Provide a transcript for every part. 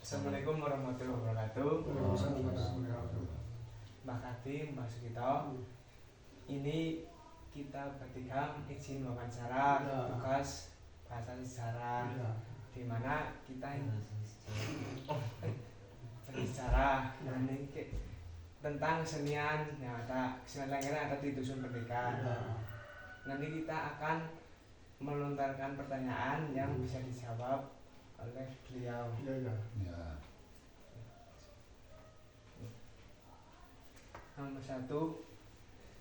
Assalamualaikum warahmatullahi wabarakatuh. Mbak Katim, Mbak Sugito. Ini kita bertiga izin wawancara tugas bahasa sejarah, di mana kita berbicara tentang kesenian yang ada di Dusun Pendekan. Nanti kita akan melontarkan pertanyaan yang bisa dijawab oleh beliau. Nomor 1,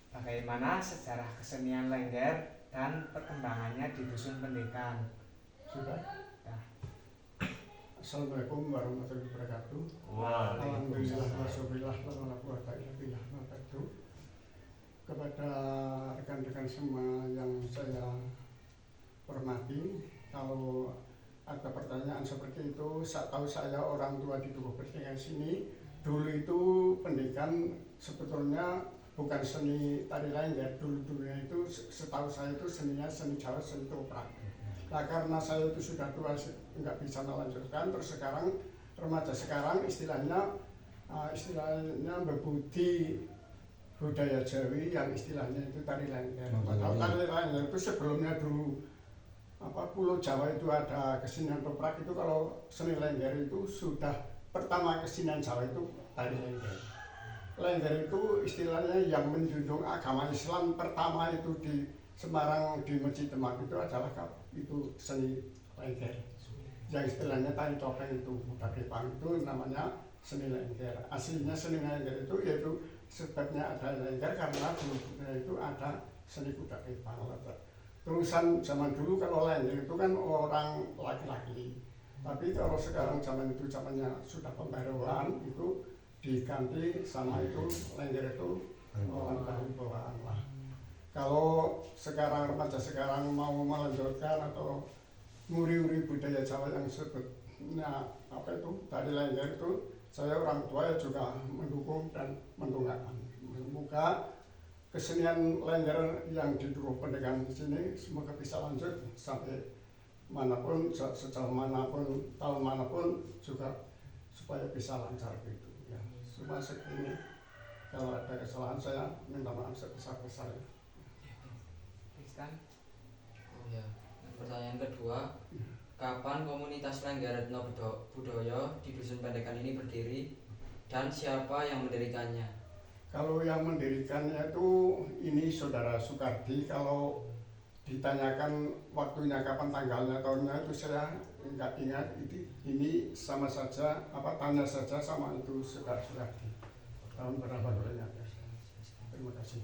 bagaimana sejarah kesenian Lengger dan perkembangannya di Dusun Pendekan? Sudah. Ya. Assalamualaikum warahmatullahi wabarakatuh. Alhamdulillah wasyukurillah wala quwata illa billah. Kepada rekan-rekan semua yang saya hormati, kalau ada pertanyaan seperti itu, tahu saya orang tua di Dukuh Pendekan sini, dulu itu pendidikan sebetulnya bukan seni tari Lengger, dulu-dulunya itu setahu saya itu seninya seni Jawa, seni toprak. Nah karena saya itu sudah tua nggak bisa melanjutkan, terus sekarang remaja sekarang istilahnya berbudi budaya Jawi yang istilahnya itu tari Lengger. Padahal tari Lengger itu sebelumnya dulu Pulau Jawa itu ada kesenian toprak, itu kalau seni Lengger itu sudah pertama kesenian Jawa itu tari Lengger. Lengger itu istilahnya yang menjunjung agama Islam pertama itu di Semarang, di Masjid Demak itu adalah itu seni Lengger. Yang istilahnya tari topeng itu budak kepang itu namanya seni Lengger. Aslinya seni Lengger itu yaitu sebabnya ada Lengger karena dulu itu ada seni budak kepang. Terusan zaman dulu kalau Lengger itu kan orang laki-laki. Tapi kalau sekarang zaman itu zamannya sudah pembaruan, itu diganti sama itu Lengger itu orang bawaan lah. Kalau sekarang remaja sekarang mau melanjutkan atau nguri-nguri budaya Jawa yang sebutnya tari Lengger itu, saya orang tua juga mendukung dan mendongakkan. Semoga kesenian Lengger yang di Dukuh Pendekan di sini semoga bisa lanjut sampai manapun, sejauh manapun, tahun manapun juga supaya bisa lancar gitu ya. Cuma segini, kalau ada kesalahan saya minta maaf sebesar-besarnya. Pertanyaan kedua, kapan komunitas Lengger Retno Budoyo di Dusun Pendekan ini berdiri dan siapa yang mendirikannya? Kalau yang mendirikannya itu ini Saudara Soekardi. Kalau ditanyakan waktunya kapan, tanggalnya, tahunnya itu saya nggak ingat. Ini sama saja tanya saja sama itu Saudara Soekardi. Tahun berapa bulannya? Terima kasih.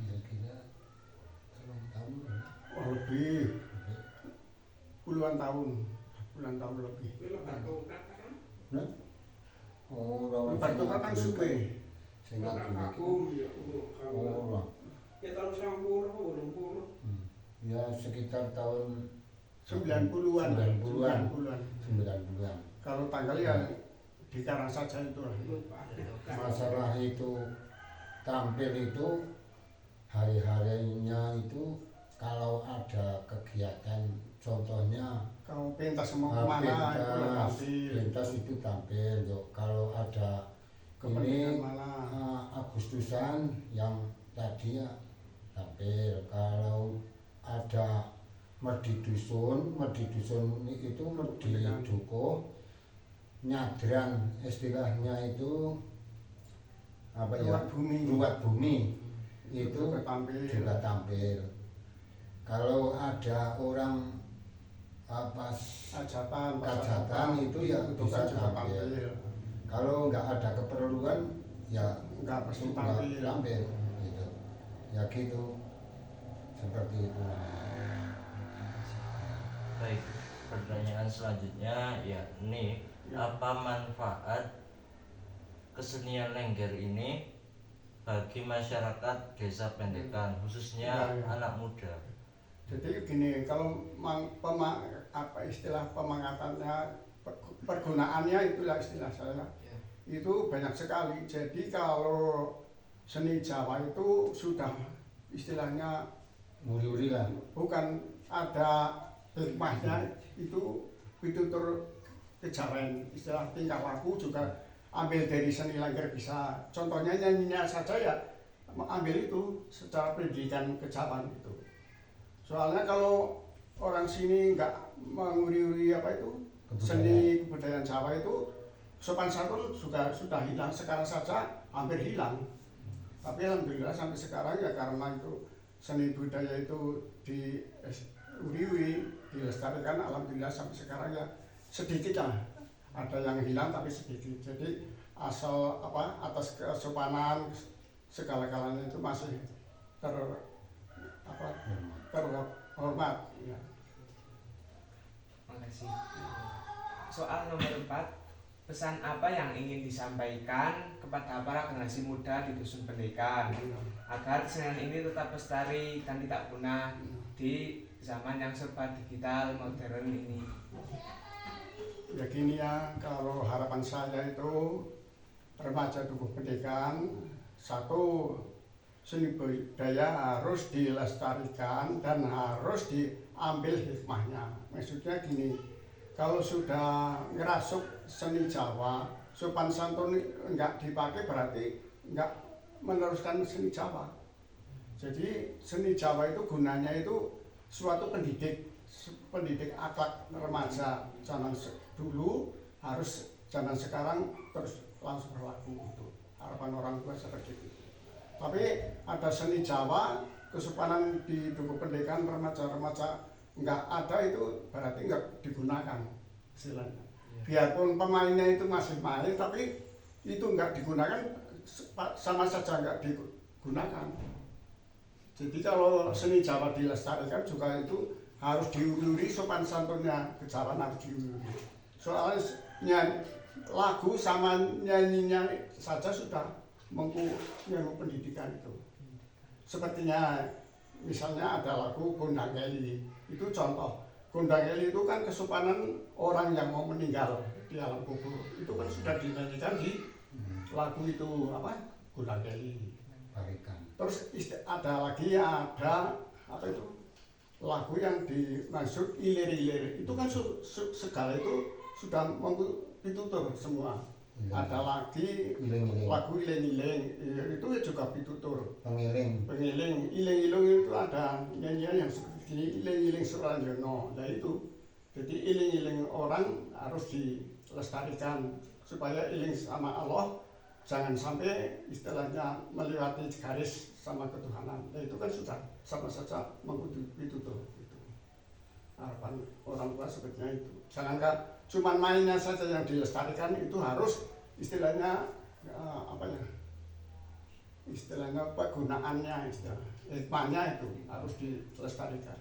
Kira-kira tahun lebih puluhan tahun lebih. Batu Kakang Supe. Ya sekitar tahun 90-an. Kalau tanggal ya dikarang saja itu. Masalah itu tampil itu hari-harinya itu kalau ada kegiatan, contohnya kalau pentas mau kemana pentas itu tampil. Kalau ada ini Agustusan yang tadi ya tampil. Kalau ada merdi dusun itu merdi dukuh nyadran, istilahnya itu ruwat bumi itu juga tampil. Kalau ada orang hajatan itu ya bisa tampil. Kalau nggak ada keperluan ya nggak pasti tampil gitu. Ya gitu, seperti itu. Baik, pertanyaan selanjutnya yakni apa manfaat kesenian Lengger ini bagi masyarakat Desa Pendekan, khususnya anak muda? Jadi gini, kalau istilah pemangatannya, pergunaannya itulah istilah saya, itu banyak sekali. Jadi kalau seni Jawa itu sudah istilahnya Muri-uri lah. Bukan ada hikmahnya, itu pitutur kejawen, istilah tingkah laku juga ambil dari seni Lengger bisa. Contohnya nyanyinya saja ya ambil itu secara pendidikan kejawen itu. Soalnya kalau orang sini nggak menguri-uri apa itu seni kebudayaan Jawa itu sopan santun juga sudah hilang, sekarang saja hampir hilang. Tapi alhamdulillah sampai sekarang ya karena itu seni budaya itu diuri-uri, dilestarikan, alhamdulillah sampai sekarang ya sedikit lah. Ada yang hilang tapi sedikit. Jadi asal apa atas kesopanan segala-galanya itu masih terhormat. Ya. Makasih. Soal nomor 4, pesan apa yang ingin disampaikan kepada para generasi muda di Dusun Pendekan agar kesenian ini tetap lestari dan tidak punah di zaman yang serba digital modern ini? Ya gini ya, kalau harapan saya itu remaja Dukuh Pendekan, satu, seni budaya harus dilestarikan dan harus diambil hikmahnya. Maksudnya gini, kalau sudah ngerasuk seni Jawa, sopan santun enggak dipakai berarti enggak meneruskan seni Jawa. Jadi seni Jawa itu gunanya itu suatu pendidik akhlak remaja zaman dulu harus zaman sekarang terus langsung berlaku itu. Harapan orang tua seperti itu. Tapi ada seni Jawa, kesopanan di Dukuh Pendekan remaja-remaja nggak ada itu berarti nggak digunakan istilahnya. Biarpun pemainnya itu masih main tapi itu nggak digunakan sama saja nggak digunakan. Jadi kalau seni Jawa dilestarikan juga itu harus diuluri sopan santunnya, kejawen harus diuluri. Soalnya lagu sama nyanyinya saja sudah mengku pendidikan itu. Sepertinya misalnya ada lagu Gondang Eli, itu contoh. Gondang Eli itu kan kesopanan orang yang mau meninggal di alam kubur. Itu kan sudah dinyanyikan di lagu itu apa? Gondang Eli. Terus ada lagi ada apa itu? Lagu yang dimaksud ilir-ilir. Itu kan segala itu sudah pitutur semua. Ada lagi lagu iling-iling itu juga pitutur. Pengiling, iling-iling itu ada nyanyian yang seperti iling-iling Suranjono. Nah itu, jadi iling-iling orang harus dilestarikan supaya iling sama Allah, jangan sampai istilahnya melewati garis sama ketuhanan. Nah itu kan sudah sama saja mengikuti pitutur. Itu harapan orang tua sepertinya itu. Jangan cuma mainnya saja yang dilestarikan, itu harus istilahnya apa ya? Istilahnya penggunaannya, hikmahnya itu harus dilestarikan.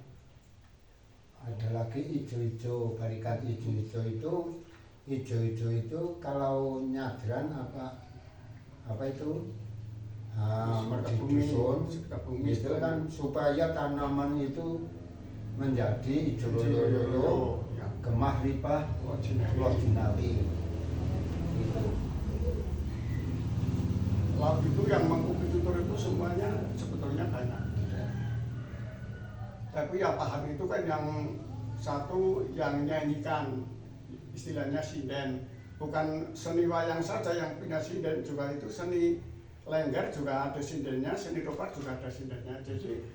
Ada lagi ijo-ijo, barikat ijo-ijo itu kalau nyadran apa itu di dusun itu kan supaya tanaman itu menjadi ijo loyo gemah lipah loh jinawi. Lagu itu yang mengkumpul itu semuanya sebetulnya banyak. Tapi yang paham itu kan yang satu yang nyanyikan, istilahnya sinden. Bukan seni wayang saja yang punya sinden, juga itu seni Lengger juga ada sindennya, seni Topak juga ada sindennya. Jadi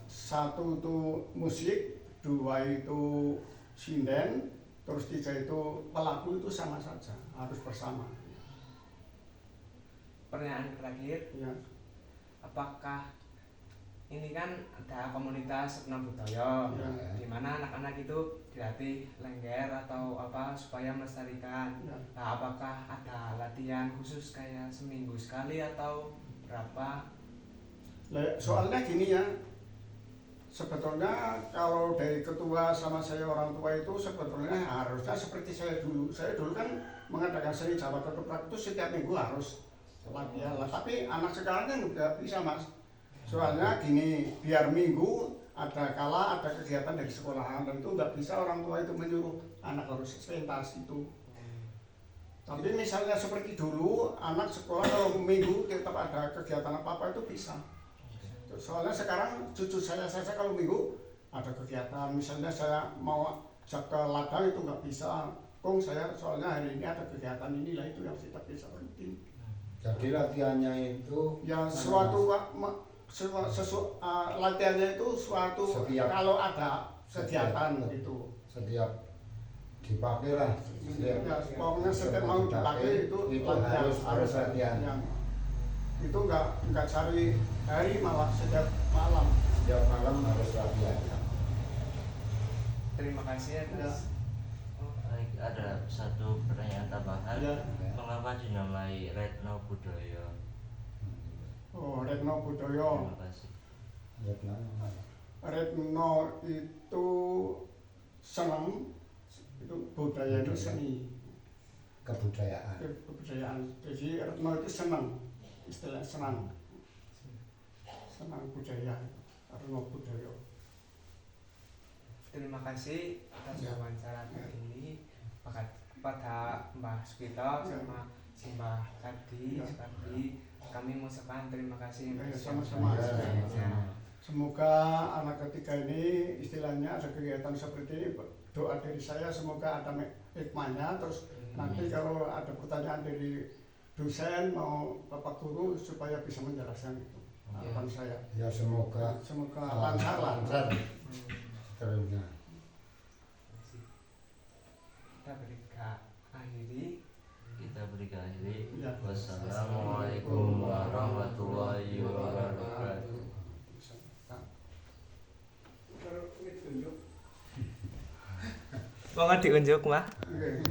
satu itu musik, dua itu sinden, terus tiga itu pelaku itu sama saja, harus bersama. Pertanyaan terakhir, Ya. apakah ini kan ada komunitas Sekna Budaya, Ya. di mana anak-anak itu dilatih Lengger atau apa supaya melestarikan. Ya. Nah, apakah ada latihan khusus kayak seminggu sekali atau berapa? Soalnya gini ya, sebetulnya kalau dari ketua sama saya orang tua itu sebetulnya harusnya seperti saya dulu. Saya dulu kan mengadakan seni Jawa Ketoprak itu setiap minggu harus latihan lah. Tapi anak sekarang kan udah bisa mas. Soalnya gini, biar minggu ada kala ada kegiatan dari sekolahan dan itu nggak bisa orang tua itu menyuruh anak harus pentas itu. Tapi misalnya seperti dulu anak sekolah kalau minggu tetap ada kegiatan apa-apa itu bisa. Soalnya sekarang cucu saya saja kalau minggu ada kegiatan, misalnya saya mau ajak ke ladang itu nggak bisa, mendukung saya, soalnya hari ini ada kegiatan inilah itu yang kita bisa rutin. Jadi latihannya itu Ya suatu latihannya itu suatu Setiap- kalau ada setiap- kegiatan gitu. setiap dipakai lah. Ya, pokoknya setiap mau dipakai itu latihan, harus latihan. Ya. Itu enggak cari hari malah setiap malam. Setiap malam harus latihan. Terima kasih atas. Baik, ada satu pertanyaan tambahan. Ya. Mengapa dinamai Retno Budoyo? Oh, Retno Budoyo. Terima kasih. Retno itu senang, itu budaya itu seni, Kebudayaan. kebudayaan. Jadi Retno itu senang, istilah senang budaya, Retno Budoyo. Terima kasih atas Ya. wawancara kali ini kepada Mbah Sukito sama si Mbah Kardi. Ya. Kami mengucapkan terima kasih Ya, atas sama-sama. wawancaranya. Semoga anak ketiga ini istilahnya ada kegiatan seperti ini. Doa dari saya semoga ada hikmahnya. Terus nanti kalau ada pertanyaan dari dosen mau bapak guru supaya bisa menjelaskan itu. Harapan saya. Ya semoga Semoga lancar lah. lancar terusnya. Kita akhiri. Kita beri akhiri. Ya. Wassalamualaikum warahmatullahi wabarakatuh. Mau diunjuk, Mbah? Oke.